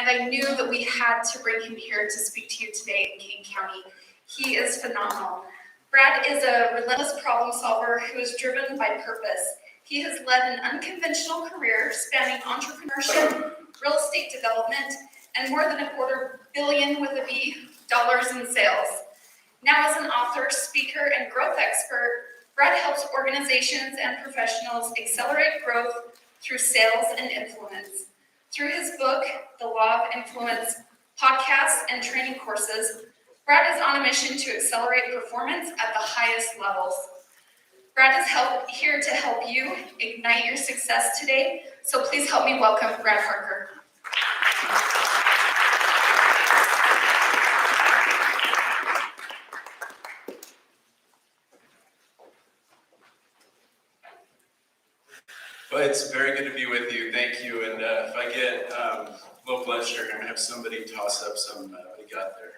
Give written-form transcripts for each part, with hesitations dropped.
and I knew that we had to bring him here to speak to you today in Kane County. He is phenomenal. Brad is a relentless problem solver who is driven by purpose. He has led an unconventional career spanning entrepreneurship, real estate development, and more than $250 million with a B dollars in sales. Now as an author, speaker, and growth expert, Brad helps organizations and professionals accelerate growth through sales and influence. Through his book, The Law of Influence, podcasts, and training courses, Brad is on a mission to accelerate performance at the highest levels. Brad is here to help you ignite your success today, so please help me welcome Brad Harker. Well, it's very good to be with you. Thank you. And if I get low blood sugar, I'm going to have somebody toss up some, what do you got there?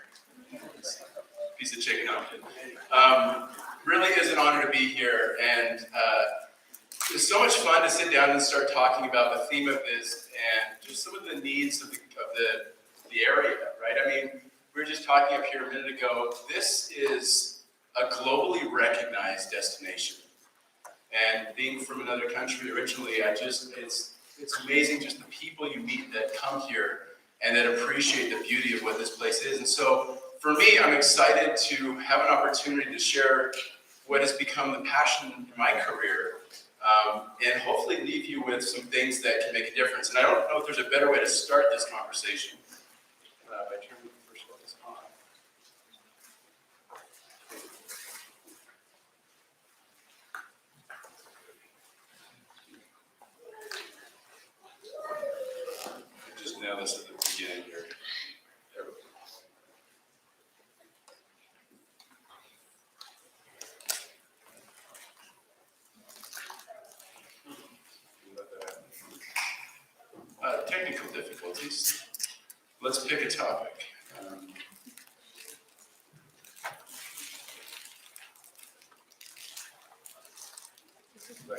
Piece of chicken option. Really is an honor to be here. And it's so much fun to sit down and start talking about the theme of this and just some of the needs of the area, right? I mean, we were just talking up here a minute ago. This is a globally recognized destination. And being from another country originally, it's amazing just the people you meet that come here and that appreciate the beauty of what this place is. And so for me, I'm excited to have an opportunity to share what has become the passion in my career, and hopefully leave you with some things that can make a difference. And I don't know if there's a better way to start this conversation by turning the first focus on. Just nail this at the beginning here. There we go. Technical difficulties. Let's pick a topic.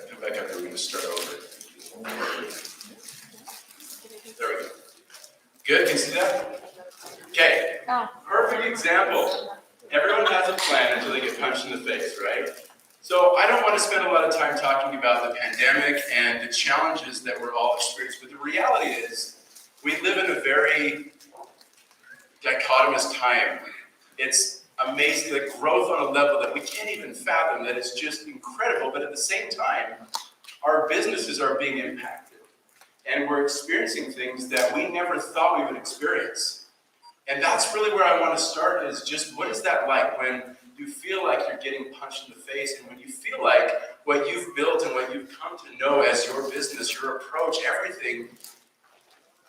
Come back up here, we're going to start over. There we go. Good, can you see that? Okay, perfect example. Everyone has a plan until they get punched in the face, right? So I don't want to spend a lot of time talking about the pandemic and the challenges that we're all experiencing, but the reality is we live in a very dichotomous time. It's amazing, the growth on a level that we can't even fathom, that is just incredible, but at the same time, our businesses are being impacted, and we're experiencing things that we never thought we would experience. And that's really where I want to start, is just what is that like when you feel like you're getting punched in the face, and when you feel like what you've built and what you've come to know as your business, your approach, everything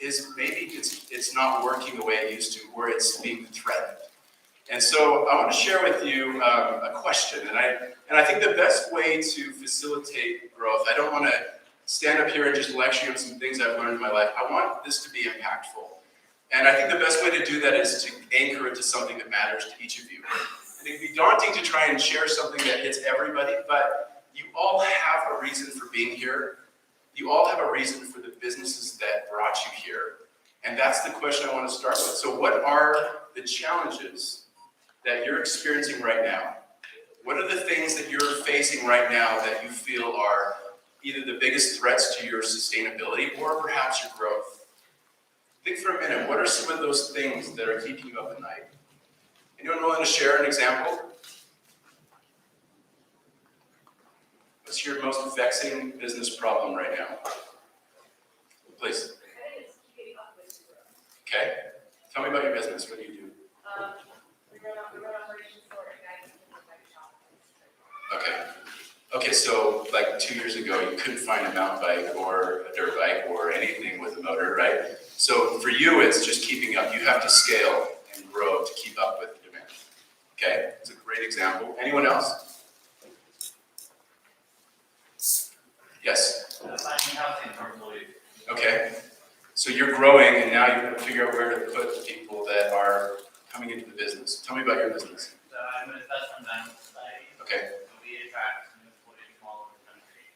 is maybe it's not working the way it used to, where it's being threatened. And so I want to share with you a question, and I think the best way to facilitate growth, I don't want to stand up here and just lecture you on some things I've learned in my life. I want this to be impactful. And I think the best way to do that is to anchor it to something that matters to each of you. And it can be daunting to try and share something that hits everybody, but you all have a reason for being here. You all have a reason for the businesses that brought you here. And that's the question I want to start with. So what are the challenges that you're experiencing right now? What are the things that you're facing right now that you feel are either the biggest threats to your sustainability or perhaps your growth? Think for a minute, what are some of those things that are keeping you up at night? Anyone willing to share an example? What's your most vexing business problem right now? Please. Okay. Tell me about your business. What do you do? We run operations for a guy in the bike shop. Okay. Okay, so like 2 years ago, you couldn't find a mountain bike or a dirt bike or anything with a motor, right? So for you, it's just keeping up. You have to scale and grow to keep up with the demand. Okay, it's a great example. Anyone else? Yes? Finding housing for employees. Okay, so you're growing and now you're going to figure out where to put the people that are coming into the business. Tell me about your business. So I'm an investment management society. Okay. So we attract new employees from all over the country.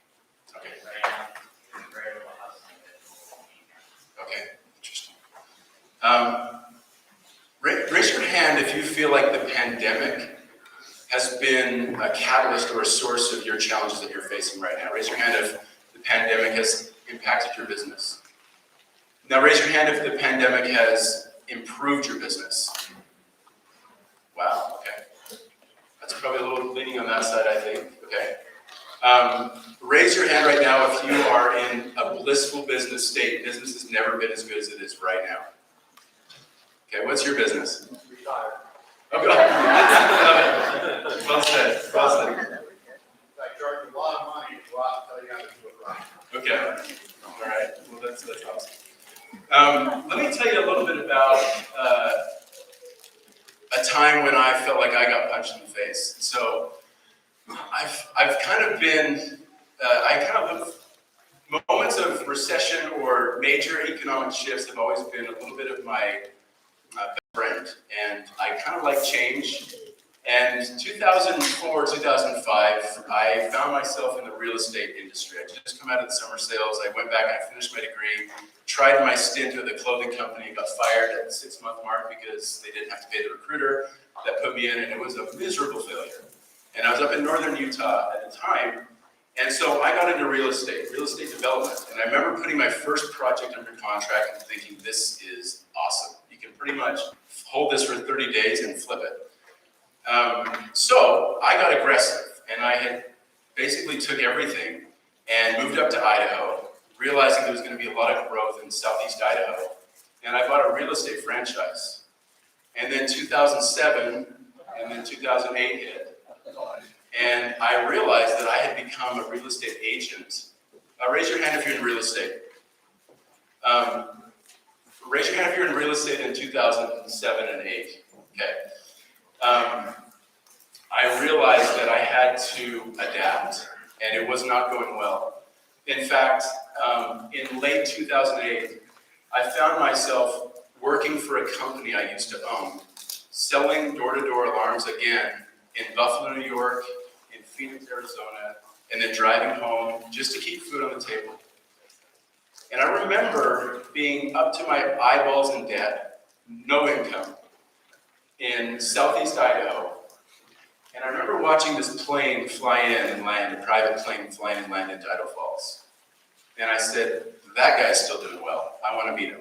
Okay. Right now, there's very little housing available. Okay, interesting. Raise your hand if you feel like the pandemic has been a catalyst or a source of your challenges that you're facing right now. Raise your hand if the pandemic has impacted your business. Now raise your hand if the pandemic has improved your business. Wow, okay. That's probably a little leaning on that side, I think, okay. Raise your hand right now if you are in a blissful business state. Business has never been as good as it is right now. Okay, what's your business? Retired. Okay. Love it. Well said, well said. I charge a lot of money to go out and tell you how to do it right. Okay, all right, well that's awesome. Let me tell you a little bit about a time when I felt like I got punched in the face. So I've kind of been, moments of recession or major economic shifts have always been a little bit of my best friend, and I kind of like change. And 2004, 2005, I found myself in the real estate industry. I just come out of the summer sales. I went back and I finished my degree, tried my stint with a clothing company, got fired at the 6-month mark because they didn't have to pay the recruiter that put me in, and it was a miserable failure. And I was up in northern Utah at the time, and so I got into real estate development. And I remember putting my first project under contract and thinking, this is awesome. You can pretty much hold this for 30 days and flip it. So I got aggressive, and I had basically took everything and moved up to Idaho, realizing there was going to be a lot of growth in southeast Idaho. And I bought a real estate franchise. And then 2007 and then 2008 hit. And I realized that I had become a real estate agent. Raise your hand if you're in real estate. Raise your hand if you're in real estate in 2007 and 8. Okay. I realized that I had to adapt, and it was not going well. In fact, in late 2008, I found myself working for a company I used to own, selling door-to-door alarms again in Buffalo, New York, in Phoenix, Arizona, and then driving home just to keep food on the table. And I remember being up to my eyeballs in debt, no income, in southeast Idaho. And I remember watching this plane fly in and land, a private plane fly in and land into Idaho Falls. And I said, that guy's still doing well. I want to meet him.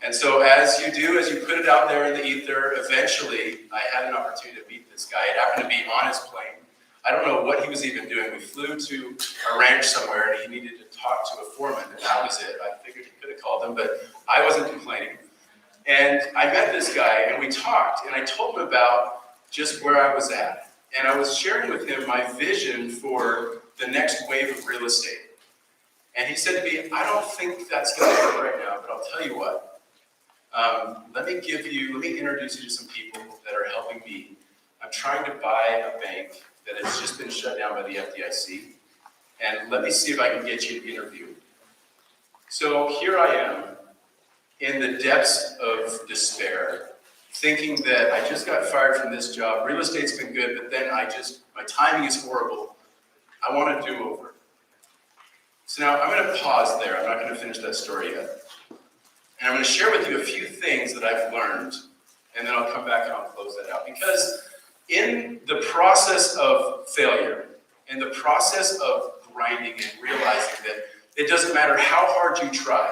And so as you do, as you put it out there in the ether, eventually I had an opportunity to meet this guy. It happened to be on his plane. I don't know what he was even doing. We flew to a ranch somewhere, and he needed to talk to a foreman, and that was it. I figured he could have called him, but I wasn't complaining. And I met this guy, and we talked, and I told him about just where I was at. And I was sharing with him my vision for the next wave of real estate. And he said to me, I don't think that's going to work right now, but I'll tell you what. Let me introduce you to some people that are helping me. I'm trying to buy a bank that has just been shut down by the FDIC. And let me see if I can get you an interview. So here I am in the depths of despair, thinking that I just got fired from this job. Real estate's been good, but then my timing is horrible. I want a do-over. So now I'm going to pause there. I'm not going to finish that story yet. And I'm going to share with you a few things that I've learned, and then I'll come back and I'll close that out. Because in the process of failure, in the process of grinding and realizing that it doesn't matter how hard you try,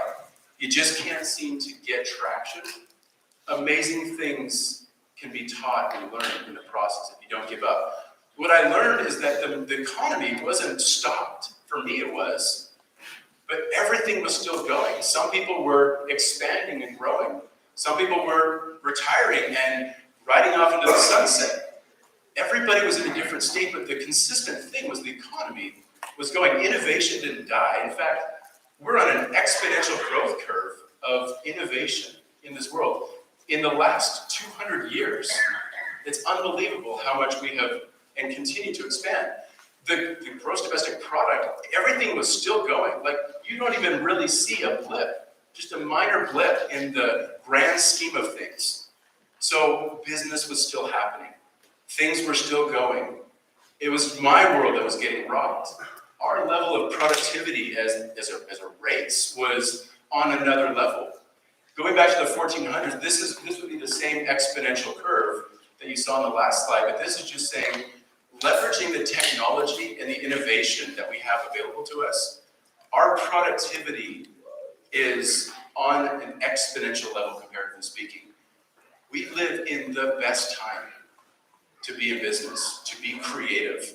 you just can't seem to get traction, amazing things can be taught and learned in the process if you don't give up. What I learned is that the economy wasn't stopped. For me it was. But everything was still going. Some people were expanding and growing. Some people were retiring and riding off into the sunset. Everybody was in a different state, but the consistent thing was the economy was going. Innovation didn't die. In fact, we're on an exponential growth curve of innovation in this world. In the last 200 years, it's unbelievable how much we have and continue to expand. The gross domestic product, everything was still going. Like, you don't even really see a blip, just a minor blip in the grand scheme of things. So business was still happening. Things were still going. It was my world that was getting rocked. Our level of productivity as a race was on another level. Going back to the 1400s, this would be the same exponential curve that you saw in the last slide, but this is just saying, leveraging the technology and the innovation that we have available to us, our productivity is on an exponential level comparatively speaking. We live in the best time to be in business, to be creative,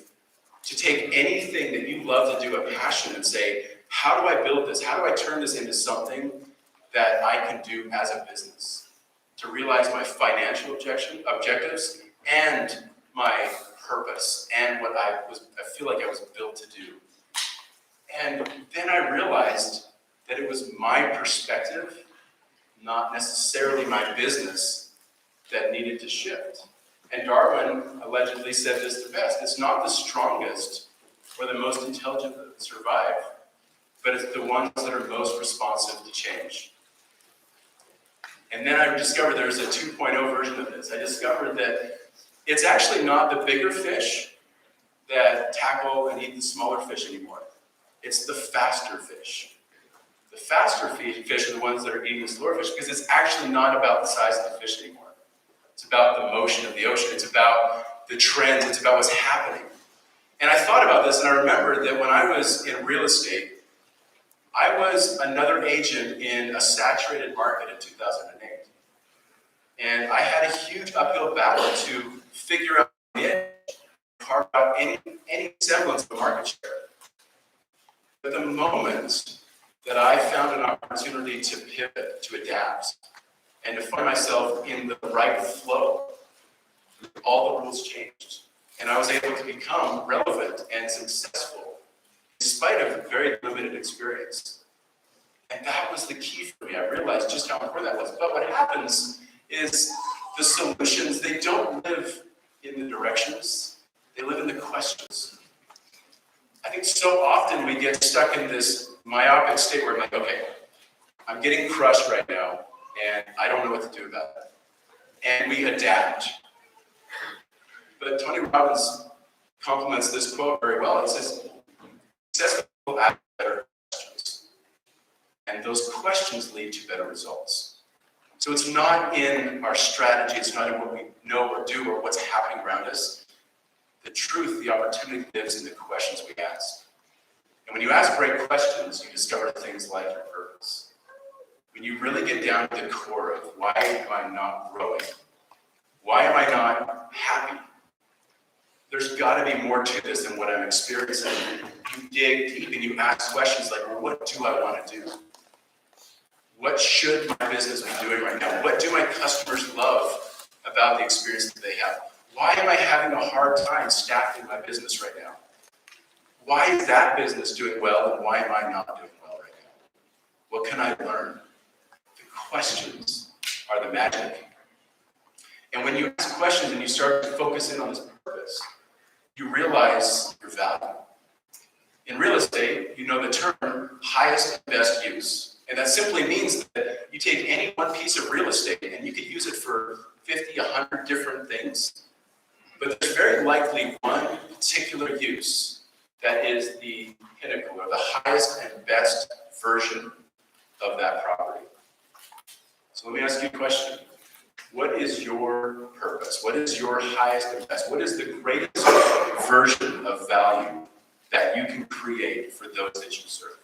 to take anything that you love to do, a passion, and say, how do I build this? How do I turn this into something that I can do as a business? To realize my financial objectives and my purpose and what I feel like I was built to do. And then I realized that it was my perspective, not necessarily my business, that needed to shift. And Darwin allegedly said this the best: it's not the strongest or the most intelligent that survive, but it's the ones that are most responsive to change. And then I discovered there's a 2.0 version of this. I discovered that it's actually not the bigger fish that tackle and eat the smaller fish anymore. It's the faster fish. The faster fish are the ones that are eating the slower fish, because it's actually not about the size of the fish anymore. It's about the motion of the ocean. It's about the trends. It's about what's happening. And I thought about this, and I remembered that when I was in real estate, I was another agent in a saturated market in 2008. And I had a huge uphill battle to figure out the edge, carve out any semblance of a market share. But the moment that I found an opportunity to pivot, to adapt, and to find myself in the right flow, all the rules changed. And I was able to become relevant and successful in spite of very limited experience. And that was the key for me. I realized just how important that was. But what happens is the solutions, they don't live in the directions, they live in the questions. I think so often we get stuck in this myopic state where I'm like, okay, I'm getting crushed right now, and I don't know what to do about it. And we adapt. But Tony Robbins complements this quote very well. It says, successful people ask better questions. And those questions lead to better results. So it's not in our strategy, it's not in what we know or do or what's happening around us. The truth, the opportunity lives in the questions we ask. And when you ask great questions, you discover things like your purpose. When you really get down to the core of why am I not growing? Why am I not happy? There's got to be more to this than what I'm experiencing. You dig deep and you ask questions like, well, what do I want to do? What should my business be doing right now? What do my customers love about the experience that they have? Why am I having a hard time staffing my business right now? Why is that business doing well and why am I not doing well right now? What can I learn? The questions are the magic. And when you ask questions and you start to focus in on this purpose, you realize your value. In real estate, you know the term highest and best use. And that simply means that you take any one piece of real estate and you could use it for 50, 100 different things. But there's very likely one particular use that is the pinnacle or the highest and best version of that property. So let me ask you a question. What is your purpose? What is your highest and best? What is the greatest version of value that you can create for those that you serve?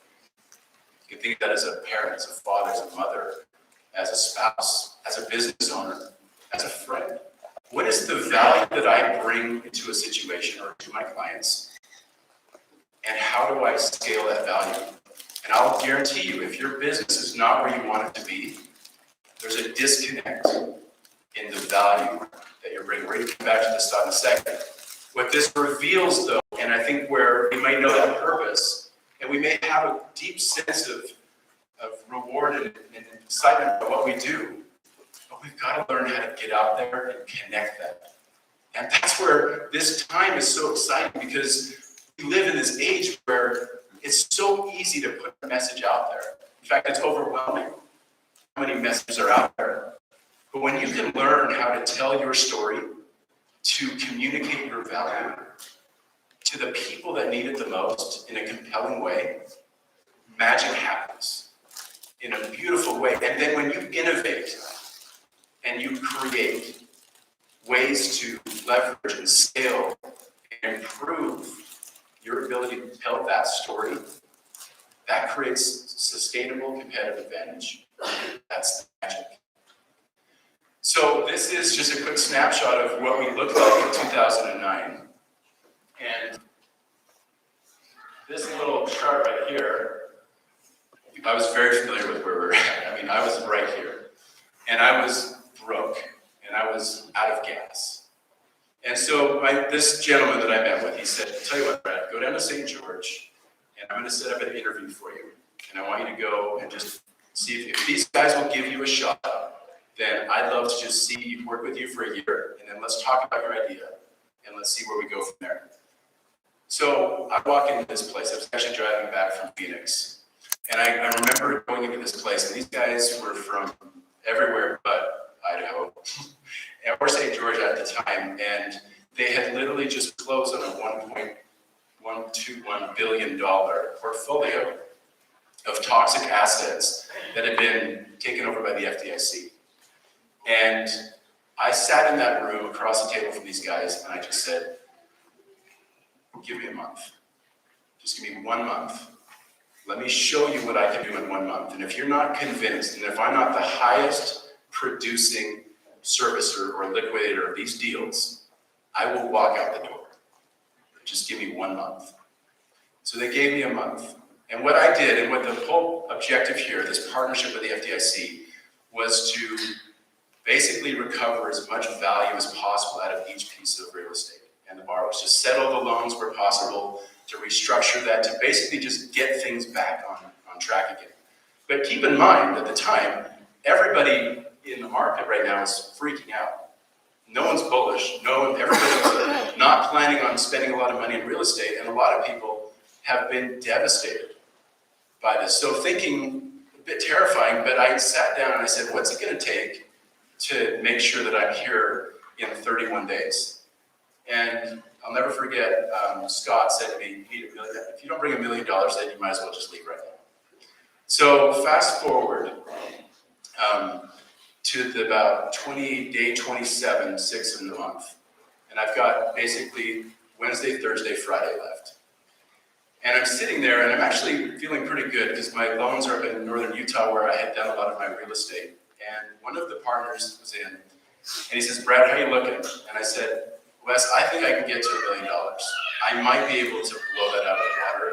You can think of that as a parent, as a father, as a mother, as a spouse, as a business owner, as a friend. What is the value that I bring into a situation or to my clients? And how do I scale that value? And I'll guarantee you, if your business is not where you want it to be, there's a disconnect in the value that you're bringing. We're going to come back to this thought in a second. What this reveals, though, and I think where we might know that purpose, and we may have a deep sense of reward and excitement about what we do, but we've got to learn how to get out there and connect that. And that's where this time is so exciting, because we live in this age where it's so easy to put a message out there. In fact, it's overwhelming how many messages are out there. But when you can learn how to tell your story, to communicate your value to the people that need it the most in a compelling way, magic happens. in a beautiful way. And then when you innovate and you create ways to leverage and scale and improve your ability to tell that story, that creates sustainable competitive advantage. That's the magic. So this is just a quick snapshot of what we looked like in 2009. And this little chart right here, I was very familiar with where we're at. I mean, I was right here. And I was broke. And I was out of gas. And so this gentleman that I met with, he said, tell you what, Brad, go down to St. George, and I'm going to set up an interview for you. And I want you to go and just see if these guys will give you a shot, then I'd love to just work with you for a year, and then let's talk about your idea, and let's see where we go from there. So I walk into this place. I was actually driving back from Phoenix. And I remember going into this place, and these guys were from everywhere but Idaho, or St. George at the time, and they had literally just closed on a $1.121 billion portfolio of toxic assets that had been taken over by the FDIC. And I sat in that room across the table from these guys, and I just said, give me a month. Just give me 1 month. Let me show you what I can do in 1 month. And if you're not convinced, and if I'm not the highest producing servicer or liquidator of these deals, I will walk out the door. Just give me 1 month. So they gave me a month. And what I did, and what the whole objective here, this partnership with the FDIC, was to basically recover as much value as possible out of each piece of real estate. And the borrowers just settle the loans where possible, to restructure that, to basically just get things back on track again. But keep in mind, at the time, everybody in the market right now is freaking out. No one's bullish. Everybody's not planning on spending a lot of money in real estate, and a lot of people have been devastated by this. So thinking a bit terrifying, but I sat down and I said, what's it going to take to make sure that I'm here in 31 days? And I'll never forget, Scott said to me, you need $1 million. If you don't bring $1 million, then you might as well just leave right now. So fast forward to about day 27, 6 in the month. And I've got basically Wednesday, Thursday, Friday left. And I'm sitting there, and I'm actually feeling pretty good because my loans are in northern Utah where I had done a lot of my real estate. And one of the partners was in, and he says, Brad, how are you looking? And I said, Wes, I think I can get to $1 million. I might be able to blow that out of the water.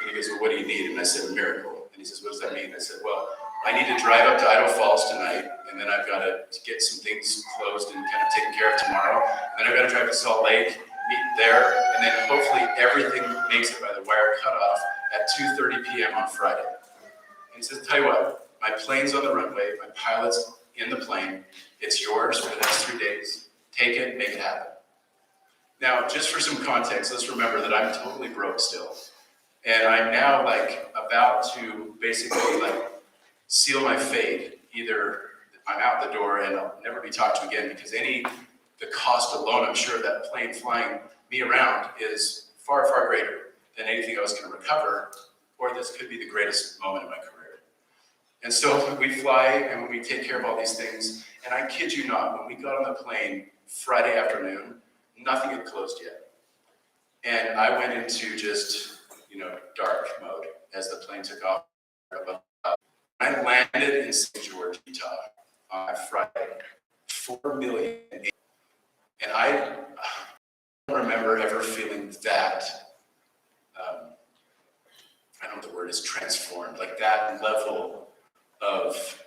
And he goes, well, what do you need? And I said, a miracle. And he says, what does that mean? And I said, well, I need to drive up to Idaho Falls tonight, and then I've got to get some things closed and kind of taken care of tomorrow. And then I've got to drive to Salt Lake, meet there, and then hopefully everything makes it by the wire cutoff at 2:30 p.m. on Friday. And he says, tell you what, my plane's on the runway, my pilot's in the plane, it's yours for the next 3 days. Take it, make it happen. Now, just for some context, let's remember that I'm totally broke still. And I'm now about to basically seal my fate. Either I'm out the door and I'll never be talked to again because the cost alone, I'm sure, of that plane flying me around is far, far greater than anything I was going to recover, or this could be the greatest moment of my career. And so we fly and we take care of all these things. And I kid you not, when we got on the plane Friday afternoon, nothing had closed yet. And I went into just, dark mode as the plane took off. I landed in St. George, Utah on Friday, 4 million. And I don't remember ever feeling that, I don't know what the word is, transformed, like that level of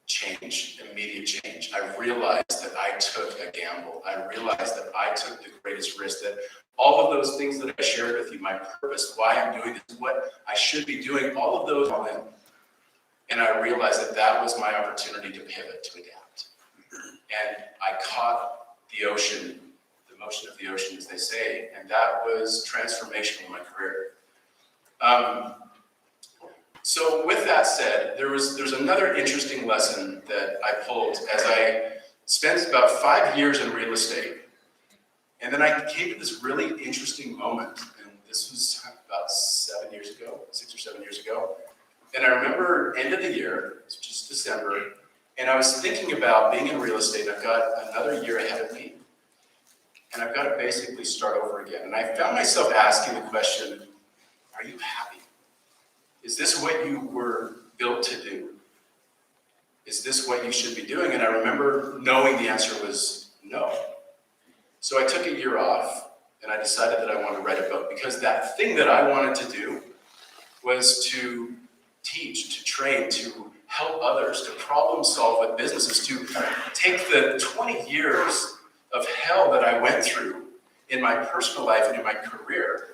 change, immediate change. I realized that I took a gamble. I realized that I took the greatest risk, that all of those things that I shared with you, my purpose, why I'm doing this, what I should be doing, all of those all in. And I realized that that was my opportunity to pivot, to adapt. And I caught the ocean, the motion of the ocean, as they say, and that was transformational in my career. So with that said, there's another interesting lesson that I pulled as I spent about 5 years in real estate. And then I came to this really interesting moment, and this was about 6 or 7 years ago, And I remember end of the year, it's just December, and I was thinking about being in real estate. I've got another year ahead of me, and I've got to basically start over again. And I found myself asking the question, are you happy? Is this what you were built to do? Is this what you should be doing? And I remember knowing the answer was no. So I took a year off, and I decided that I wanted to write a book, because that thing that I wanted to do was to teach, to train, to help others, to problem solve with businesses, to take the 20 years of hell that I went through in my personal life and in my career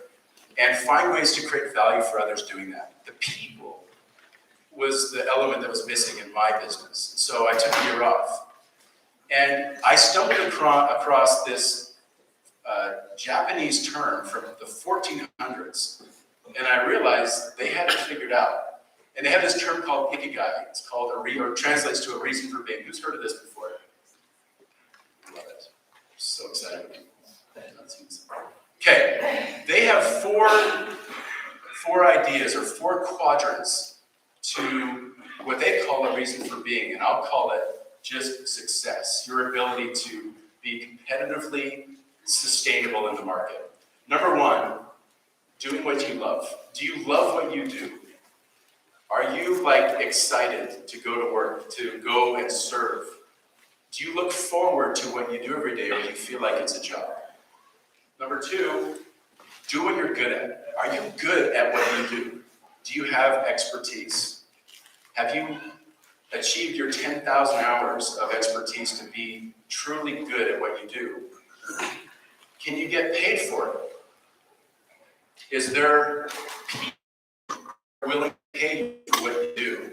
and find ways to create value for others doing that. The people was the element that was missing in my business. So I took a year off. And I stumbled across this Japanese term from the 1400s, and I realized they had it figured out. And they have this term called ikigai. It's called or translates to a reason for being. Who's heard of this before? Love it. I'm so excited. Okay, they have four ideas or four quadrants to what they call a reason for being, and I'll call it just success, your ability to be competitively sustainable in the market. Number one, doing what you love. Do you love what you do? Are you excited to go to work, to go and serve? Do you look forward to what you do every day, or do you feel like it's a job? Number two, do what you're good at. Are you good at what you do? Do you have expertise? Have you achieved your 10,000 hours of expertise to be truly good at what you do? Can you get paid for it? Is there people willing to pay you for what you do?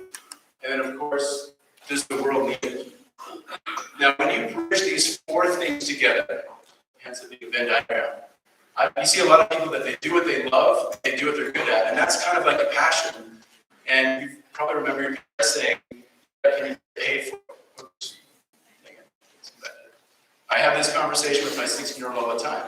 And then, of course, does the world need it? Now, when you bridge these four things together, hence the big Venn diagram, you see a lot of people that they do what they love, they do what they're good at, and that's kind of like a passion. And you probably remember your parents saying, can you get paid for it? I have this conversation with my 16-year-old all the time.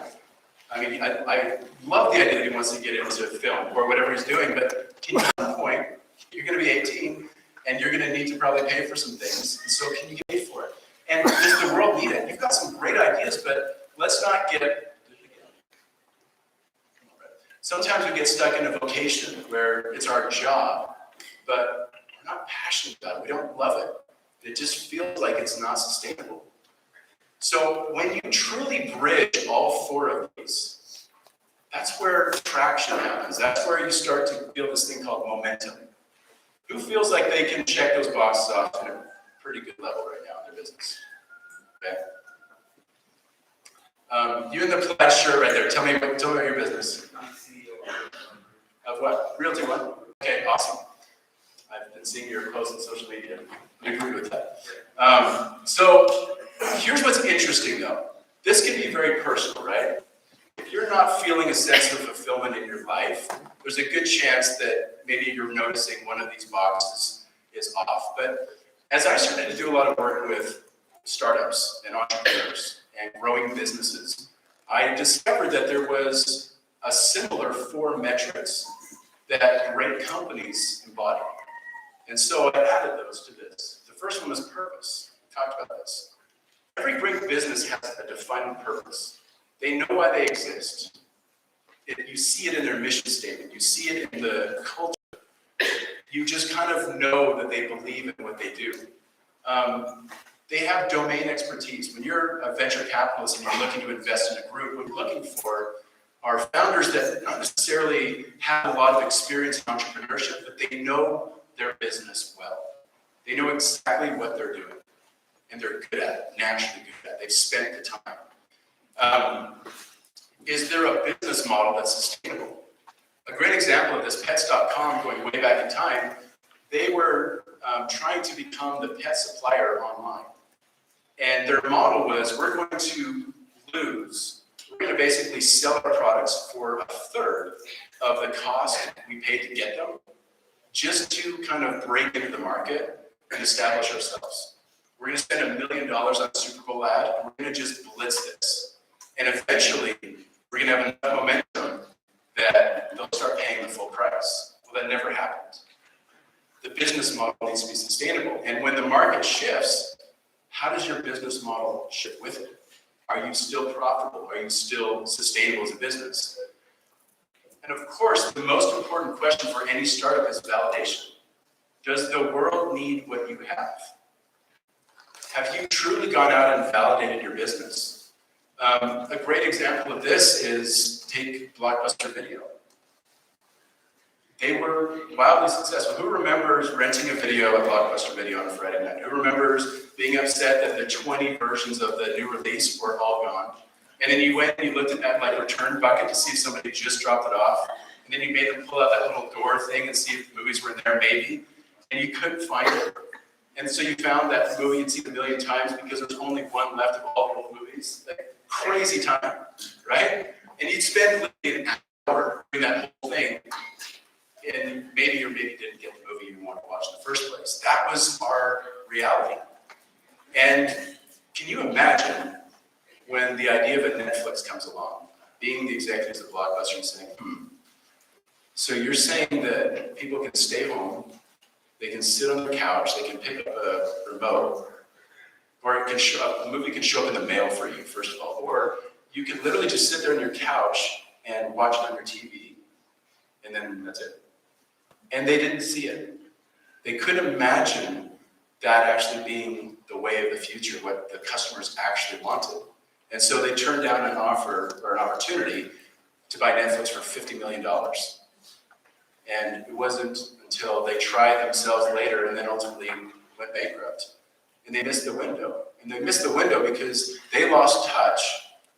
I mean, I love the idea that he wants to get into film or whatever he's doing, but at some point, you're going to be 18, and you're going to need to probably pay for some things. And so can you get paid for it? And does the world need it? You've got some great ideas, but let's not get... Sometimes we get stuck in a vocation where it's our job, but we're not passionate about it. We don't love it. It just feels like it's not sustainable. So when you truly bridge all four of these, that's where traction happens. That's where you start to build this thing called momentum. Who feels like they can check those boxes off at a pretty good level right now in their business? Okay. You in the plaid shirt right there. Tell me about your business. Of what? Realty One? Okay, awesome. I've been seeing your posts on social media. I agree with that. So here's what's interesting though. This can be very personal, right? If you're not feeling a sense of fulfillment in your life, there's a good chance that maybe you're noticing one of these boxes is off. But as I started to do a lot of work with startups and entrepreneurs and growing businesses, I discovered that there was a similar four metrics that great companies embody. And so I added those to this. The first one was purpose. We talked about this. Every great business has a defined purpose. They know why they exist. You see it in their mission statement. You see it in the culture. You just kind of know that they believe in what they do. They have domain expertise. When you're a venture capitalist and you're looking to invest in a group, what you're looking for are founders that not necessarily have a lot of experience in entrepreneurship, but they know their business well. They know exactly what they're doing, and they're good at it, naturally good at it. They've spent the time. Is there a business model that's sustainable? A great example of this, Pets.com, going way back in time, they were trying to become the pet supplier online. And their model was, we're going to basically sell our products for a third of the cost we paid to get them, just to kind of break into the market and establish ourselves. We're going to spend $1 million on a Super Bowl ad, and we're going to just blitz this. And eventually, we're going to have enough momentum that they'll start paying the full price. Well, that never happened. the business model needs to be sustainable. And when the market shifts, how does your business model shift with it? Are you still profitable? Are you still sustainable as a business? And of course, the most important question for any startup is validation. Does the world need what you have? Have you truly gone out and validated your business? A great example of this is take Blockbuster Video. They were wildly successful. Who remembers renting a video at Blockbuster Video on a Friday night? Who remembers being upset that the 20 versions of the new release were all gone? And then you went and you looked at that like return bucket to see if somebody just dropped it off. And then you made them pull out that little door thing and see if the movies were in there maybe. And you couldn't find it. And so you found that movie you'd seen a million times because there's only one left of all the old movies. Like, crazy time, right? And you'd spend an hour doing that whole thing. And maybe or maybe didn't get the movie you wanted to watch in the first place. That was our reality. And can you imagine when the idea of a Netflix comes along, being the executives of Blockbuster and saying, so you're saying that people can stay home, they can sit on the couch, they can pick up a remote, or it can show up, a movie can show up in the mail for you, first of all, or you can literally just sit there on your couch and watch it on your TV, and then that's it. And they didn't see it. They couldn't imagine that actually being the way of the future, what the customers actually wanted. And so they turned down an offer or an opportunity to buy Netflix for $50 million. And it wasn't until they tried themselves later and then ultimately went bankrupt. And they missed the window. And they missed the window because they lost touch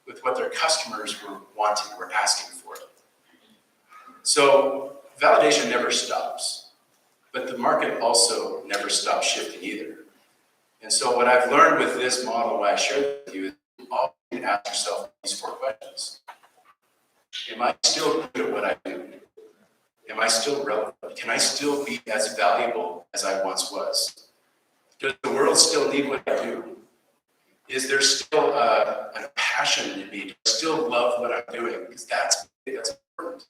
with what their customers were wanting, were asking for. So validation never stops, but the market also never stops shifting either. And so what I've learned with this model, what I shared with you, is you always ask yourself these 4 questions. Am I still good at what I do? Am I still relevant? Can I still be as valuable as I once was? Does the world still need what I do? Is there still a passion in me? Do I still love what I'm doing? Because that's important.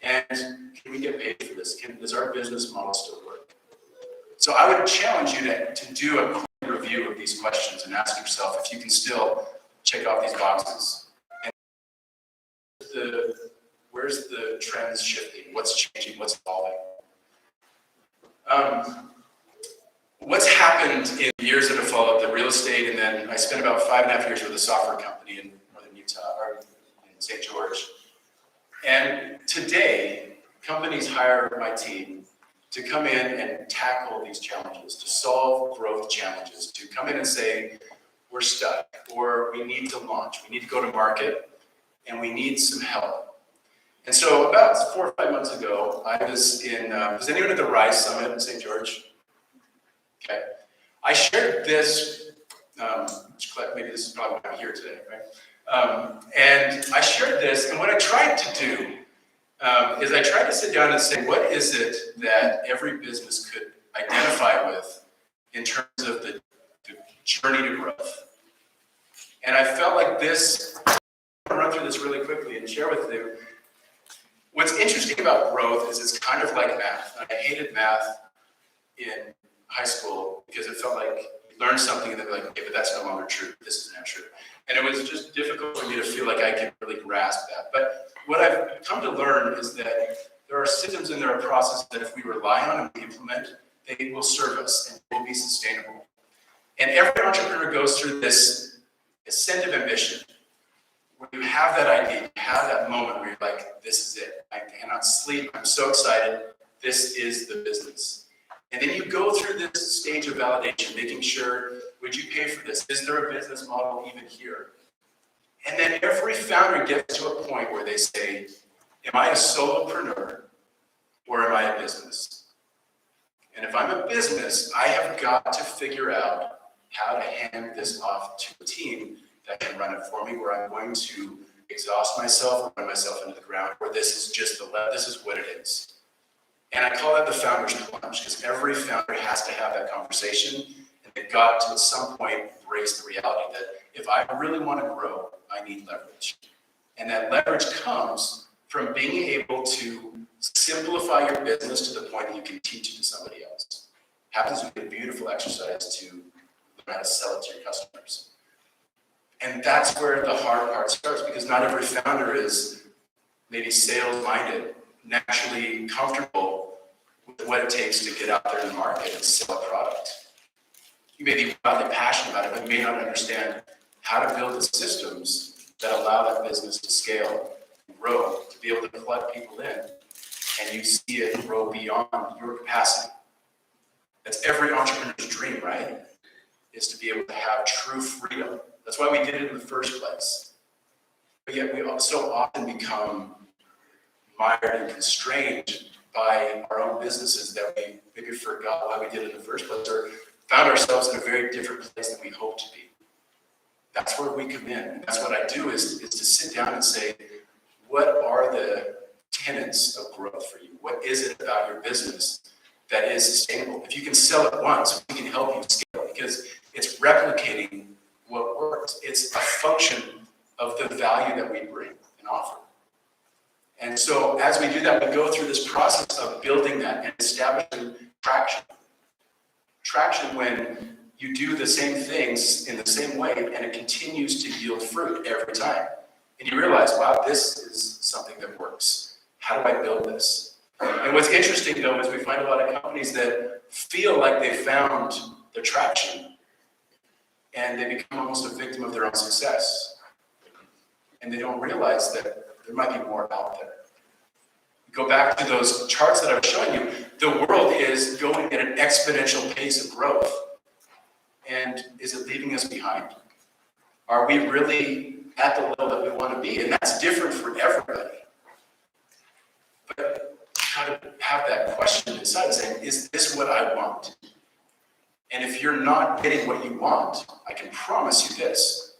And can we get paid for this? Does our business model still work? So I would challenge you to do a quick review of these questions and ask yourself if you can still check off these boxes. And where's the trends shifting? What's changing? What's evolving? What's happened in the years that have followed the real estate, and then I spent about 5.5 years with a software company in northern Utah, or in St. George. And today, companies hire my team to come in and tackle these challenges, to solve growth challenges, to come in and say, we're stuck, or we need to launch, we need to go to market, and we need some help. And so about 4 or 5 months ago, I was in, was anyone at the RISE Summit in St. George? Okay. I shared this, maybe this is probably why I'm here today, right? And I shared this, and what I tried to do is I tried to sit down and say, what is it that every business could identify with in terms of the journey to growth? And I felt like this, I'm going to run through this really quickly and share with you. What's interesting about growth is it's kind of like math. I hated math in high school because it felt like you learned something and then be like, okay, but that's no longer true. This is not true. And it was just difficult for me to feel like I could really grasp that. But what I've come to learn is that there are systems and there are processes that if we rely on and we implement, they will serve us and will be sustainable. And every entrepreneur goes through this ascent of ambition, where you have that idea, you have that moment where you're like, this is it. I cannot sleep. I'm so excited. This is the business. And then you go through this stage of validation, making sure, would you pay for this? Is there a business model even here? And then every founder gets to a point where they say, am I a solopreneur or am I a business? And if I'm a business, I have got to figure out how to hand this off to a team that can run it for me, where I'm going to exhaust myself or run myself into the ground, where this is just this is what it is. And I call that the founder's plunge, because every founder has to have that conversation, and they've got to at some point embrace the reality that if I really want to grow, I need leverage. And that leverage comes from being able to simplify your business to the point that you can teach it to somebody else. Happens to be a beautiful exercise to learn how to sell it to your customers. And that's where the hard part starts, because not every founder is maybe sales-minded, naturally comfortable with what it takes to get out there in the market and sell a product. You may be wildly passionate about it, but you may not understand how to build the systems that allow that business to scale and grow, to be able to plug people in, and you see it grow beyond your capacity. That's every entrepreneur's dream, right? Is to be able to have true freedom. That's why we did it in the first place. But yet we so often become mired and constrained by our own businesses that we maybe forgot why we did it in the first place, or found ourselves in a very different place than we hoped to be. That's where we come in. And that's what I do is to sit down and say, what are the tenets of growth for you? What is it about your business that is sustainable? If you can sell it once, we can help you scale, because it's replicating what works. It's a function of the value that we bring and offer. And so as we do that, we go through this process of building that and establishing traction. Traction when you do the same things in the same way and it continues to yield fruit every time. And you realize, wow, this is something that works. How do I build this? And what's interesting though is we find a lot of companies that feel like they found the traction and they become almost a victim of their own success. And they don't realize that there might be more out there. Go back to those charts that I was showing you. The world is going at an exponential pace of growth. And is it leaving us behind? Are we really at the level that we want to be? And that's different for everybody. But you got to have that question inside saying, is this what I want? And if you're not getting what you want, I can promise you this,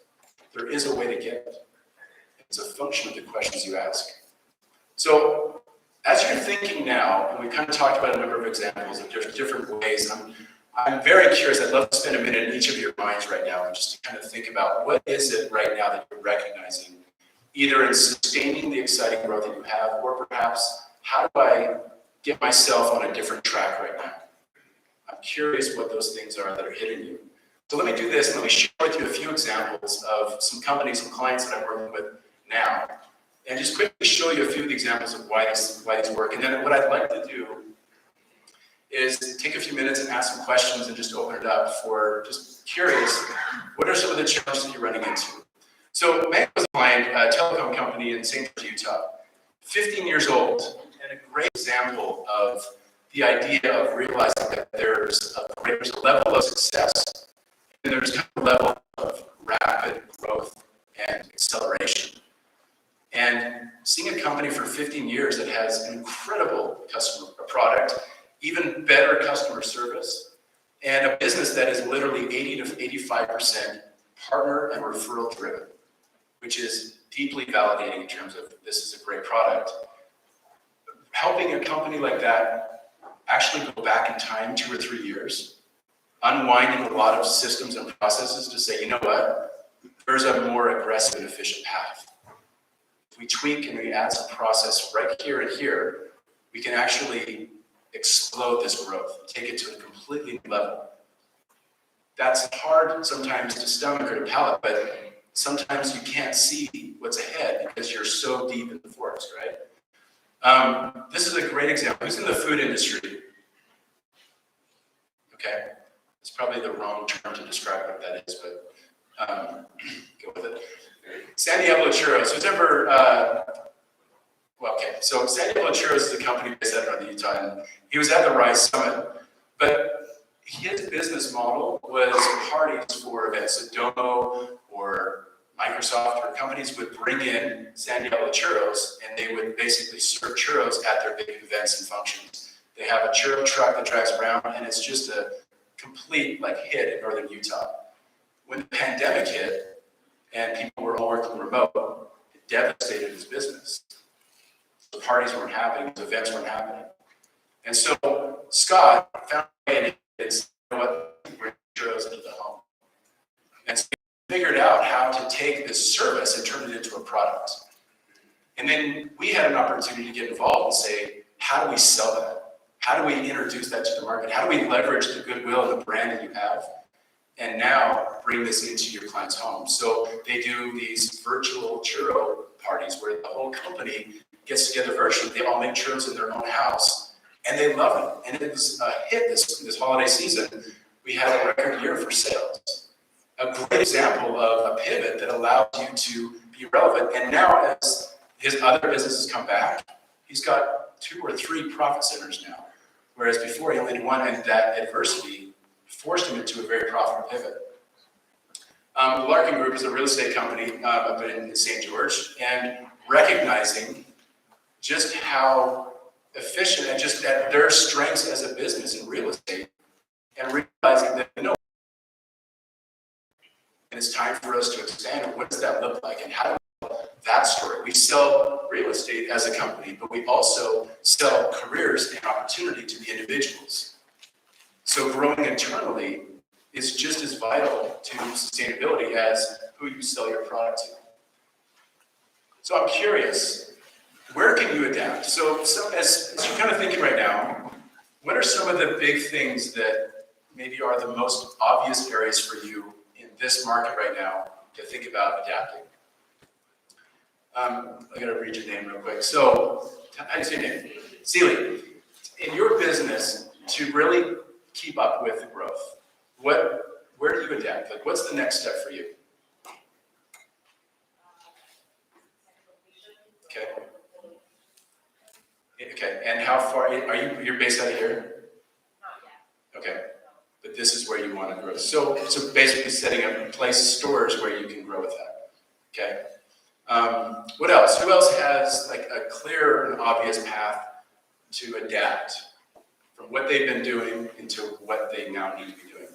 there is a way to get it. It's a function of the questions you ask. So as you're thinking now, and we kind of talked about a number of examples of different ways, I'm very curious. I'd love to spend a minute in each of your minds right now and just to kind of think about what is it right now that you're recognizing, either in sustaining the exciting growth that you have, or perhaps how do I get myself on a different track right now? I'm curious what those things are that are hitting you. So let me do this. Let me share with you a few examples of some companies, some clients that I'm working with now, and just quickly show you a few of the examples of why these work. And then what I'd like to do is take a few minutes and ask some questions and just open it up for just curious, what are some of the challenges that you're running into? So Meg was a client, a telecom company in St. George, Utah, 15 years old, and a great example of the idea of realizing that there's a level of success and there's kind of a level of rapid growth and acceleration. And seeing a company for 15 years that has an incredible customer product, even better customer service, and a business that is literally 80 to 85% partner and referral driven, which is deeply validating in terms of this is a great product. Helping a company like that actually go back in time 2 or 3 years, unwinding a lot of systems and processes to say, you know what, there's a more aggressive and efficient path. If we tweak and we add some process right here and here, we can actually explode this growth, take it to a completely new level. That's hard sometimes to stomach or to palate, but sometimes you can't see what's ahead because you're so deep in the forest, right? This is a great example. Who's in the food industry? Okay, it's probably the wrong term to describe what that is, but go with it. San Diego Churros. Who's ever, so San Diego Churros is a company based out of Utah, and he was at the Rise Summit, but his business model was parties for events. So Domo or Microsoft or companies would bring in San Diego Churros, and they would basically serve churros at their big events and functions. They have a churro truck that drives around, and it's just a complete hit in northern Utah. When the pandemic hit and people were all working remote, it devastated his business. The parties weren't happening, the events weren't happening. And so Scott found a way to say, you know what, bring churros into the home. And so he figured out how to take this service and turn it into a product. And then we had an opportunity to get involved and say, how do we sell that? How do we introduce that to the market? How do we leverage the goodwill and the brand that you have? And now bring this into your client's home. So they do these virtual churro parties where the whole company gets together virtually. They all make churros in their own house, and they love it. And it was a hit this holiday season. We had a record year for sales. A great example of a pivot that allowed you to be relevant. And now, as his other businesses come back, he's got 2 or 3 profit centers now, whereas before he only had 1, and that adversity forced him into a very profitable pivot. The Larkin Group is a real estate company up in St. George, and recognizing just how efficient and just at their strengths as a business in real estate, and realizing that, and it's time for us to expand. What does that look like, and how do we tell that story? We sell real estate as a company, but we also sell careers and opportunity to the individuals. So growing internally is just as vital to sustainability as who you sell your product to. So I'm curious, where can you adapt? So as you're kind of thinking right now, what are some of the big things that maybe are the most obvious areas for you in this market right now to think about adapting? I gotta read your name real quick. So, how do you say your name? Celie, in your business, to really keep up with the growth, where do you adapt? Like, what's the next step for you? Okay. Okay, and how far, you're based out of here? Okay, but this is where you want to grow. So basically setting up stores where you can grow with that, okay? What else? Who else has like a clear and obvious path to adapt from what they've been doing into what they now need to be doing?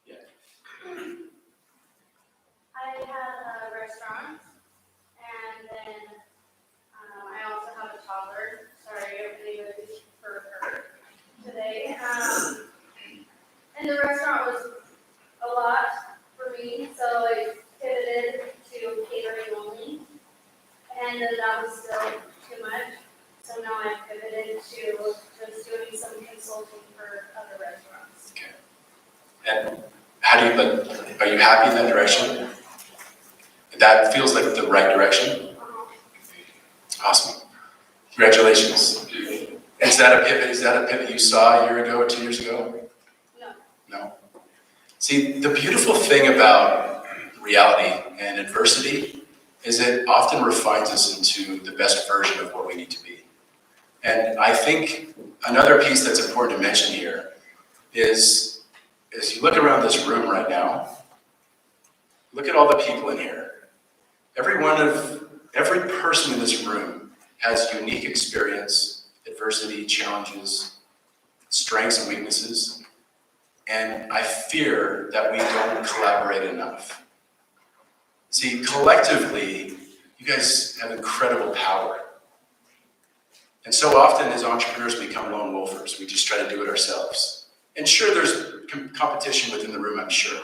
Yeah. I had a restaurant, and then I also have a toddler. Sorry, everybody was for her today. And the restaurant was a lot for me, so I pivoted to catering only. And then that was still too much. So now I pivoted to just doing some consulting for other restaurants. Okay. And how do you, are you happy in that direction? That feels like the right direction? Awesome. Congratulations. Is that a pivot you saw a year ago or 2 years ago? No. No? See, the beautiful thing about reality and adversity is it often refines us into the best version of what we need to be. And I think another piece that's important to mention here is, as you look around this room right now, look at all the people in here. Every person in this room has unique experience, adversity, challenges, strengths and weaknesses. And I fear that we don't collaborate enough. See, collectively, you guys have incredible power. And so often as entrepreneurs, we become lone wolfers. We just try to do it ourselves. And sure, there's competition within the room, I'm sure.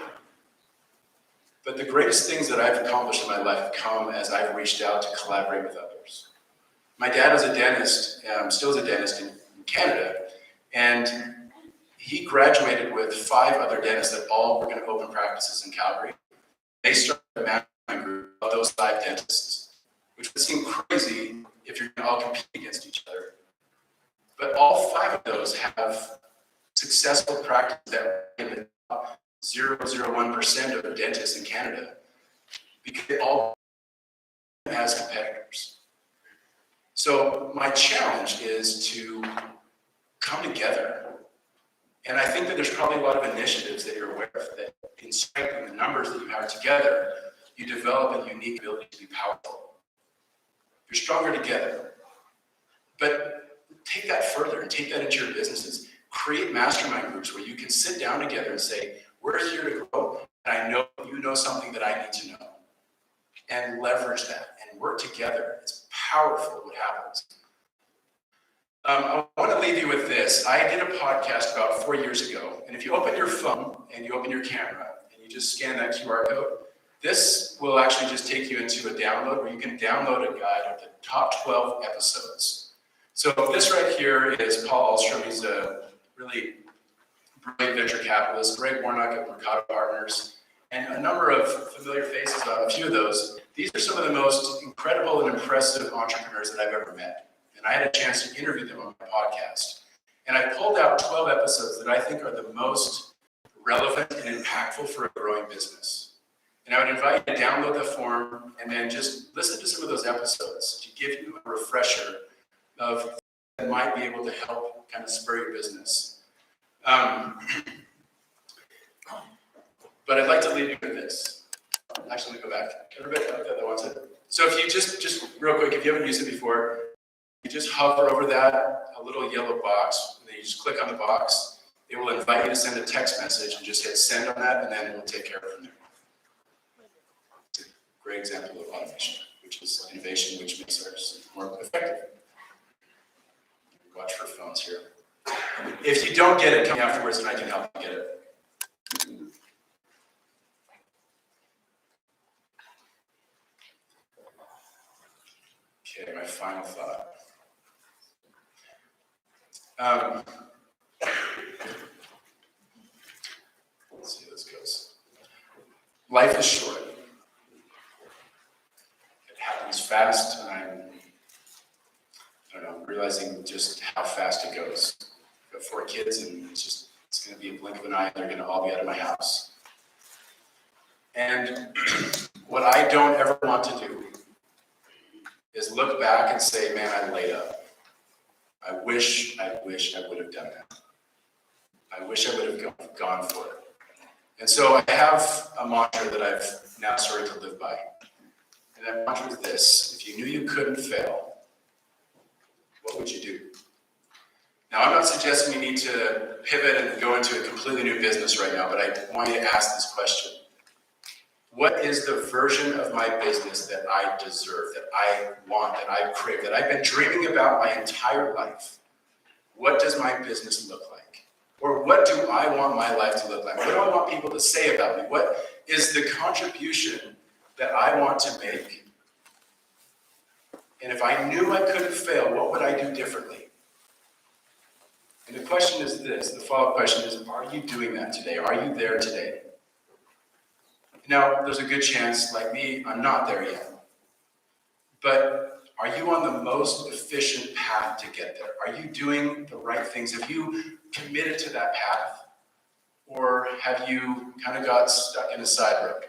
But the greatest things that I've accomplished in my life have come as I've reached out to collaborate with others. My dad was a dentist, still is a dentist in Canada, and he graduated with 5 other dentists that all were going to open practices in Calgary. They started a mastermind group of those 5 dentists, which would seem crazy if you're going to all compete against each other. But all 5 of those have successful practices that are in the top 0.01% of dentists in Canada, because they all as competitors. So my challenge is to come together. And I think that there's probably a lot of initiatives that you're aware of that in strengthening the numbers that you have together, you develop a unique ability to be powerful. You're stronger together. But take that further and take that into your businesses. Create mastermind groups where you can sit down together and say, we're here to grow, and I know you know something that I need to know. And leverage that and work together. It's powerful what happens. I want to leave you with this. I did a podcast about 4 years ago, and if you open your phone and you open your camera and you just scan that QR code. This will actually just take you into a download where you can download a guide of the top 12 episodes. So this right here is Paul Ulstrom. He's a really brilliant venture capitalist. Greg Warnock at Mercado Partners, and a number of familiar faces on a few of those. These are some of the most incredible and impressive entrepreneurs that I've ever met. And I had a chance to interview them on my podcast. And I pulled out 12 episodes that I think are the most relevant and impactful for a growing business. And I would invite you to download the form and then just listen to some of those episodes to give you a refresher of that might be able to help kind of spur your business. But I'd like to leave you with this. Actually, let me go back. Everybody that wants it. So if you just real quick, if you haven't used it before, you just hover over that, a little yellow box, and then you just click on the box. It will invite you to send a text message and just hit send on that, and then it will take care of it from there. It's a great example of automation, which is innovation, which makes ours more effective. Watch for phones here. If you don't get it, come afterwards and I can help you get it. Okay, my final thought. Let's see how this goes. Life is short. It happens fast, and I don't know, realizing just how fast it goes. I've got 4 kids, and it's going to be a blink of an eye, and they're going to all be out of my house. And what I don't ever want to do is look back and say, man, I laid up. I wish I would have done that. I wish I would have gone for it. And so I have a mantra that I've now started to live by. And that mantra is this: if you knew you couldn't fail, what would you do? Now, I'm not suggesting you need to pivot and go into a completely new business right now, but I want you to ask this question. What is the version of my business that I deserve, that I want, that I crave, that I've been dreaming about my entire life? What does my business look like? Or what do I want my life to look like? What do I want people to say about me? What is the contribution that I want to make? And if I knew I couldn't fail, what would I do differently? And the question is this, the follow-up question is, are you doing that today? Are you there today? Now, there's a good chance, like me, I'm not there yet. But are you on the most efficient path to get there? Are you doing the right things? Have you committed to that path? Or have you kind of got stuck in a side road?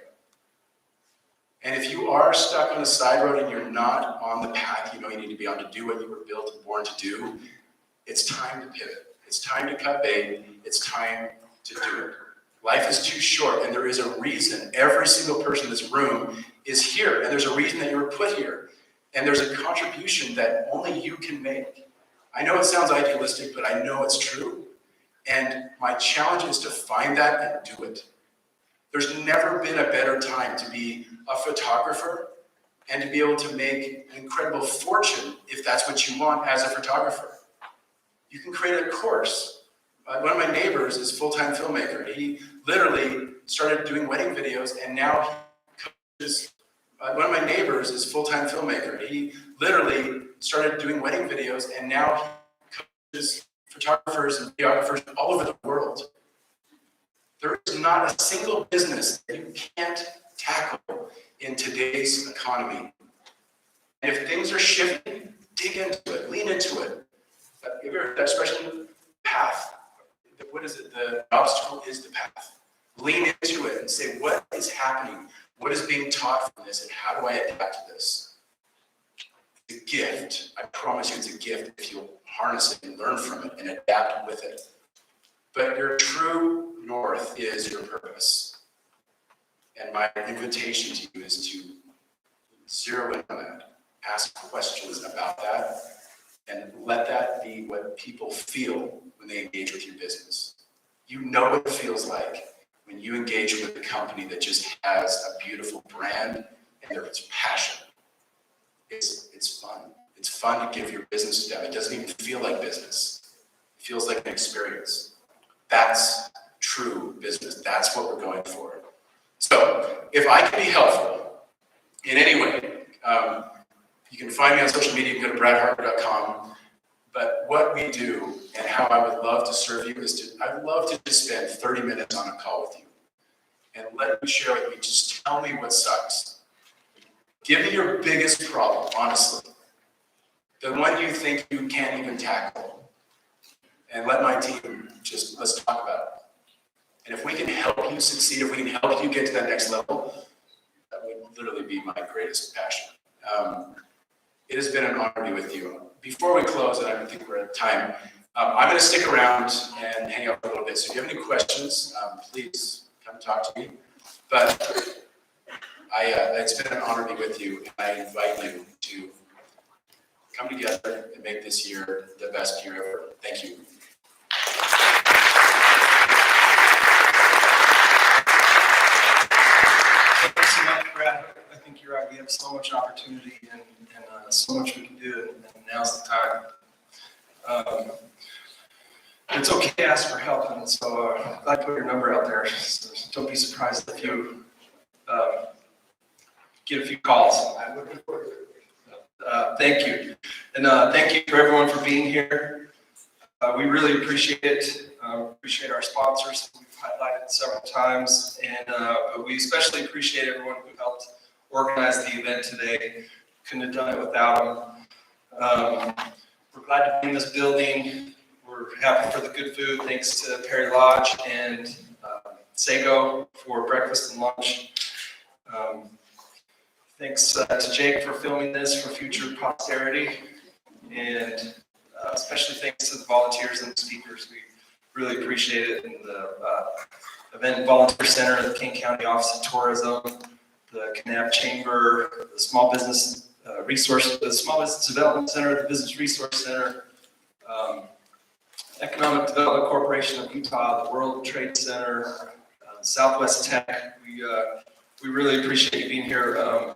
And if you are stuck on a side road and you're not on the path you know you need to be on to do what you were built and born to do, it's time to pivot. It's time to cut bait. It's time to do it. Life is too short, and there is a reason every single person in this room is here, and there's a reason that you were put here, and there's a contribution that only you can make. I know it sounds idealistic, but I know it's true, and my challenge is to find that and do it. There's never been a better time to be a photographer and to be able to make an incredible fortune if that's what you want as a photographer. You can create a course. One of my neighbors is a full-time filmmaker. He literally started doing wedding videos, and now he coaches. One of my neighbors is a full-time filmmaker. He literally started doing wedding videos, and now he coaches photographers and videographers all over the world. There is not a single business that you can't tackle in today's economy. And if things are shifting, dig into it, lean into it. Have you ever heard that expression, path? What is it? The obstacle is the path. Lean into it and say, what is happening? What is being taught from this, and how do I adapt to this? It's a gift. I promise you it's a gift if you'll harness it and learn from it and adapt with it. But your true north is your purpose. And my invitation to you is to zero in on that, ask questions about that, and let that be what people feel when they engage with your business. You know what it feels like when you engage with a company that just has a beautiful brand and there's passion. It's fun. It's fun to give your business to them. It doesn't even feel like business. It feels like an experience. That's true business. That's what we're going for. So if I can be helpful in any way, you can find me on social media. You can go to bradharker.com. But what we do and how I would love to serve you is I'd love to just spend 30 minutes on a call with you and let you share with me. Just tell me what sucks. Give me your biggest problem, honestly. The one you think you can't even tackle. And let my team let's talk about it. And if we can help you succeed, if we can help you get to that next level, that would literally be my greatest passion. It has been an honor to be with you. Before we close, and I don't think we're at time, I'm going to stick around and hang out for a little bit. So if you have any questions, please come talk to me. But it's been an honor to be with you, and I invite you to come together and make this year the best year ever. Thank you. Thank you so much, Brad. I think you're right. We have so much opportunity and so much we can do, and now's the time. It's okay to ask for help, and so I put your number out there. So don't be surprised if you get a few calls. I'm looking forward to it. Thank you, and thank you for everyone for being here. We really appreciate it. Appreciate our sponsors. We've highlighted several times, and but we especially appreciate everyone who helped organize the event today. Couldn't have done it without them. We're glad to be in this building. We're happy for the good food. Thanks to Perry Lodge and Sago for breakfast and lunch. Thanks to Jake for filming this for future posterity, and especially thanks to the volunteers and the speakers. We really appreciate it. And the Event and Volunteer Center, the Kane County Office of Tourism, the Kanab Chamber, the Small Business the Small Business Development Center, the Business Resource Center, Economic Development Corporation of Utah, the World Trade Center, Southwest Tech. We really appreciate you being here.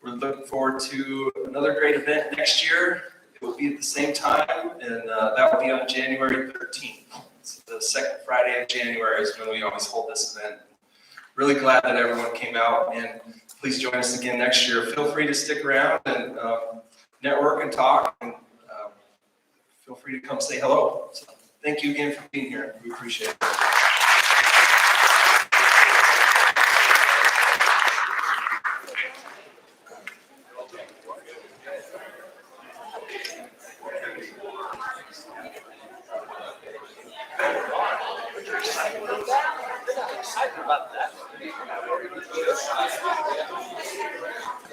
We're looking forward to another great event next year. It will be at the same time, and that will be on January 13th. It's the second Friday of January is when we always hold this event. Really glad that everyone came out, and please join us again next year. Feel free to stick around and network and talk, and feel free to come say hello. So thank you again for being here. We appreciate it.